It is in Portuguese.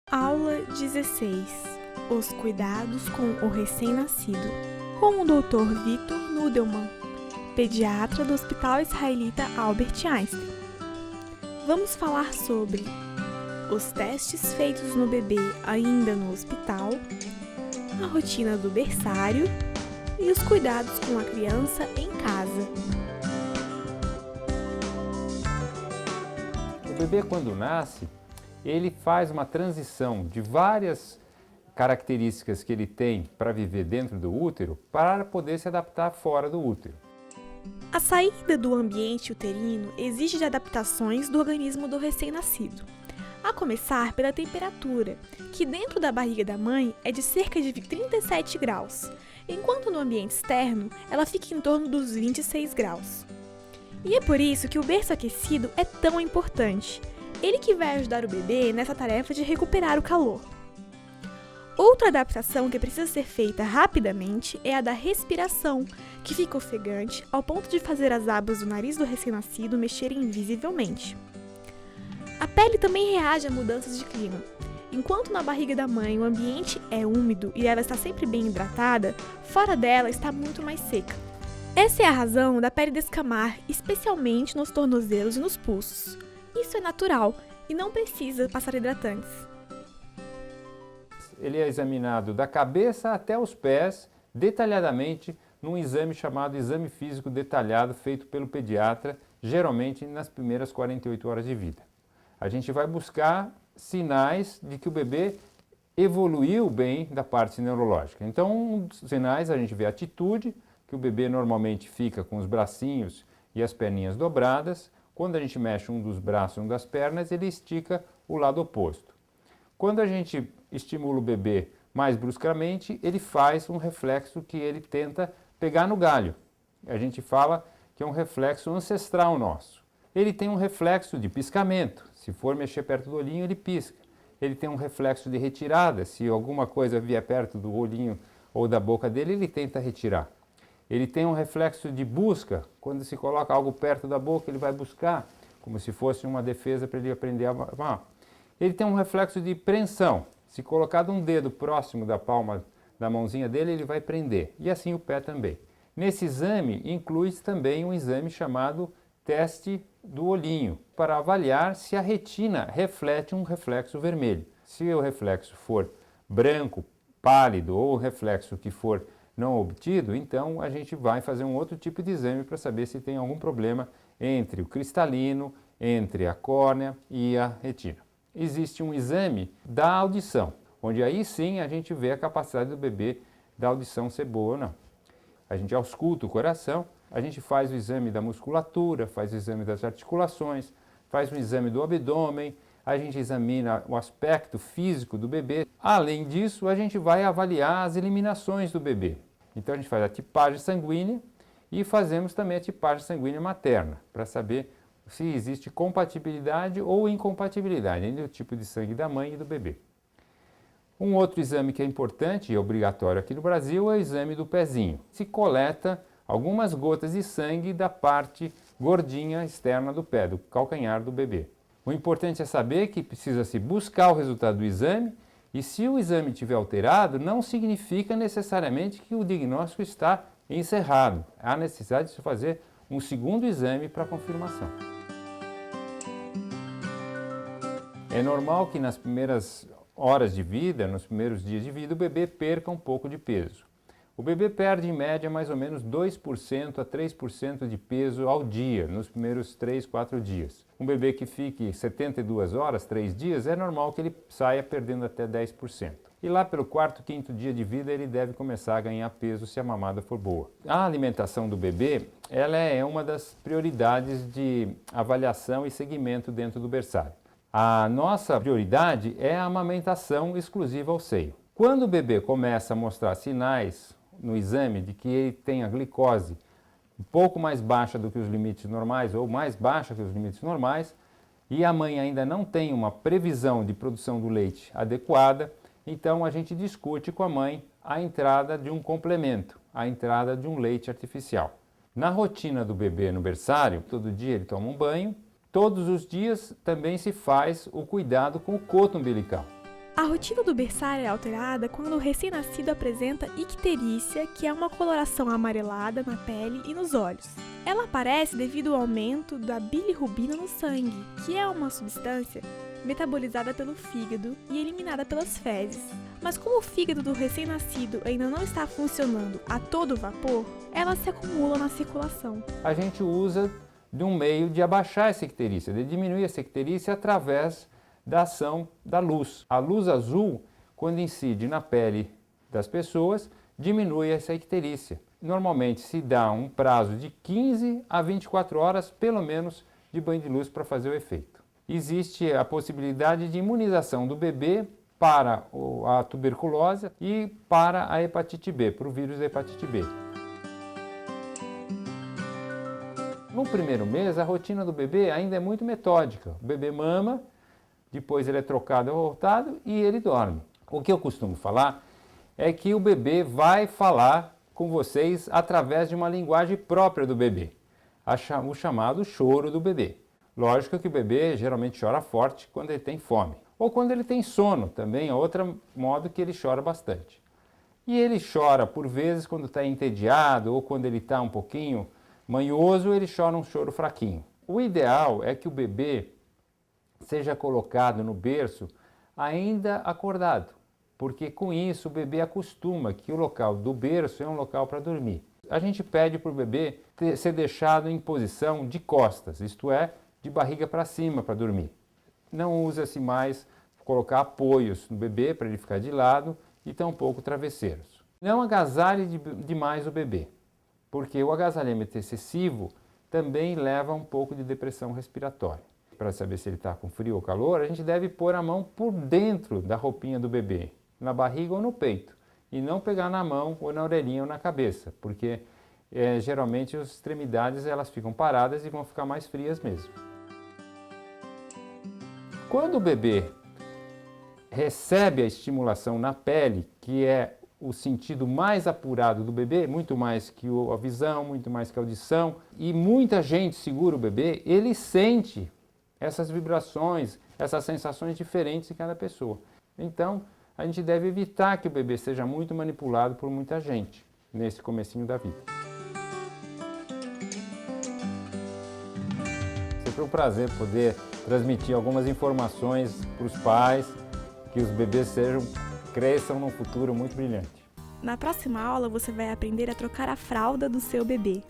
Aula 16. Os cuidados com o recém-nascido. Com o Dr. Victor Nudelman, pediatra do Hospital Israelita Albert Einstein. Vamos falar sobre os testes feitos no bebê ainda no hospital, a rotina do berçário e os cuidados com a criança em casa. O bebê, quando nasce, ele faz uma transição de várias características que ele tem para viver dentro do útero para poder se adaptar fora do útero. A saída do ambiente uterino exige adaptações do organismo do recém-nascido, a começar pela temperatura, que dentro da barriga da mãe é de cerca de 37 graus, enquanto no ambiente externo ela fica em torno dos 26 graus. E é por isso que o berço aquecido é tão importante. Ele que vai ajudar o bebê nessa tarefa de recuperar o calor. Outra adaptação que precisa ser feita rapidamente é a da respiração, que fica ofegante ao ponto de fazer as abas do nariz do recém-nascido mexerem visivelmente. A pele também reage a mudanças de clima. Enquanto na barriga da mãe o ambiente é úmido e ela está sempre bem hidratada, fora dela está muito mais seca. Essa é a razão da pele descamar, especialmente nos tornozelos e nos pulsos. Isso é natural e não precisa passar hidratantes. Ele é examinado da cabeça até os pés, detalhadamente, num exame chamado exame físico detalhado, feito pelo pediatra, geralmente nas primeiras 48 horas de vida. A gente vai buscar sinais de que o bebê evoluiu bem da parte neurológica. Então, um dos sinais, a gente vê a atitude, que o bebê normalmente fica com os bracinhos e as perninhas dobradas. Quando a gente mexe um dos braços, um das pernas, ele estica o lado oposto. Quando a gente estimula o bebê mais bruscamente, ele faz um reflexo que ele tenta pegar no galho. A gente fala que é um reflexo ancestral nosso. Ele tem um reflexo de piscamento. Se for mexer perto do olhinho, ele pisca. Ele tem um reflexo de retirada. Se alguma coisa vier perto do olhinho ou da boca dele, ele tenta retirar. Ele tem um reflexo de busca. Quando se coloca algo perto da boca, ele vai buscar, como se fosse uma defesa para ele aprender a mamar. Ele tem um reflexo de preensão. Se colocar um dedo próximo da palma da mãozinha dele, ele vai prender. E assim o pé também. Nesse exame, inclui também um exame chamado teste do olhinho, para avaliar se a retina reflete um reflexo vermelho. Se o reflexo for branco, pálido, ou o reflexo que for não obtido, então a gente vai fazer um outro tipo de exame para saber se tem algum problema entre o cristalino, entre a córnea e a retina. Existe um exame da audição, onde aí sim a gente vê a capacidade do bebê da audição ser boa ou não. A gente ausculta o coração, a gente faz o exame da musculatura, faz o exame das articulações, faz o exame do abdômen, a gente examina o aspecto físico do bebê. Além disso, a gente vai avaliar as eliminações do bebê. Então a gente faz a tipagem sanguínea e fazemos também a tipagem sanguínea materna, para saber se existe compatibilidade ou incompatibilidade entre o tipo de sangue da mãe e do bebê. Um outro exame que é importante e é obrigatório aqui no Brasil é o exame do pezinho. Se coleta algumas gotas de sangue da parte gordinha externa do pé, do calcanhar do bebê. O importante é saber que precisa-se buscar o resultado do exame e se o exame estiver alterado, não significa necessariamente que o diagnóstico está encerrado. Há necessidade de se fazer um segundo exame para confirmação. É normal que nas primeiras horas de vida, nos primeiros dias de vida, o bebê perca um pouco de peso. O bebê perde em média mais ou menos 2% a 3% de peso ao dia, nos primeiros 3, 4 dias. Um bebê que fique 72 horas, 3 dias, é normal que ele saia perdendo até 10%. E lá pelo 4º, 5º dia de vida ele deve começar a ganhar peso se a mamada for boa. A alimentação do bebê, ela é uma das prioridades de avaliação e segmento dentro do berçário. A nossa prioridade é a amamentação exclusiva ao seio. Quando o bebê começa a mostrar sinais no exame de que ele tem a glicose um pouco mais baixa do que os limites normais ou mais baixa que os limites normais e a mãe ainda não tem uma previsão de produção do leite adequada, então a gente discute com a mãe a entrada de um complemento, a entrada de um leite artificial. Na rotina do bebê no berçário, todo dia ele toma um banho, todos os dias também se faz o cuidado com o coto umbilical. A rotina do berçário é alterada quando o recém-nascido apresenta icterícia, que é uma coloração amarelada na pele e nos olhos. Ela aparece devido ao aumento da bilirrubina no sangue, que é uma substância metabolizada pelo fígado e eliminada pelas fezes. Mas como o fígado do recém-nascido ainda não está funcionando a todo vapor, ela se acumula na circulação. A gente usa de um meio de abaixar essa icterícia, de diminuir essa icterícia através da ação da luz. A luz azul, quando incide na pele das pessoas, diminui essa icterícia. Normalmente se dá um prazo de 15 a 24 horas, pelo menos, de banho de luz para fazer o efeito. Existe a possibilidade de imunização do bebê para a tuberculose e para a hepatite B, para o vírus da hepatite B. No primeiro mês, a rotina do bebê ainda é muito metódica. O bebê mama, depois ele é trocado, voltado e ele dorme. O que eu costumo falar é que o bebê vai falar com vocês através de uma linguagem própria do bebê, o chamado choro do bebê. Lógico que o bebê geralmente chora forte quando ele tem fome, ou quando ele tem sono, também é outro modo que ele chora bastante. E ele chora por vezes quando está entediado ou quando ele está um pouquinho manhoso, ele chora um choro fraquinho. O ideal é que o bebê seja colocado no berço ainda acordado, porque com isso o bebê acostuma que o local do berço é um local para dormir. A gente pede para o bebê ser deixado em posição de costas, isto é, de barriga para cima para dormir. Não usa-se mais colocar apoios no bebê para ele ficar de lado e tampouco travesseiros. Não agasalhe demais o bebê, porque o agasalhamento excessivo também leva a um pouco de depressão respiratória. Para saber se ele está com frio ou calor, a gente deve pôr a mão por dentro da roupinha do bebê, na barriga ou no peito, e não pegar na mão ou na orelhinha ou na cabeça, porque geralmente as extremidades elas ficam paradas e vão ficar mais frias mesmo. Quando o bebê recebe a estimulação na pele, que é o sentido mais apurado do bebê, muito mais que a visão, muito mais que a audição, e muita gente segura o bebê, ele sente essas vibrações, essas sensações diferentes em cada pessoa. Então, a gente deve evitar que o bebê seja muito manipulado por muita gente nesse comecinho da vida. Sempre um prazer poder transmitir algumas informações para os pais, que os bebês cresçam num futuro muito brilhante. Na próxima aula, você vai aprender a trocar a fralda do seu bebê.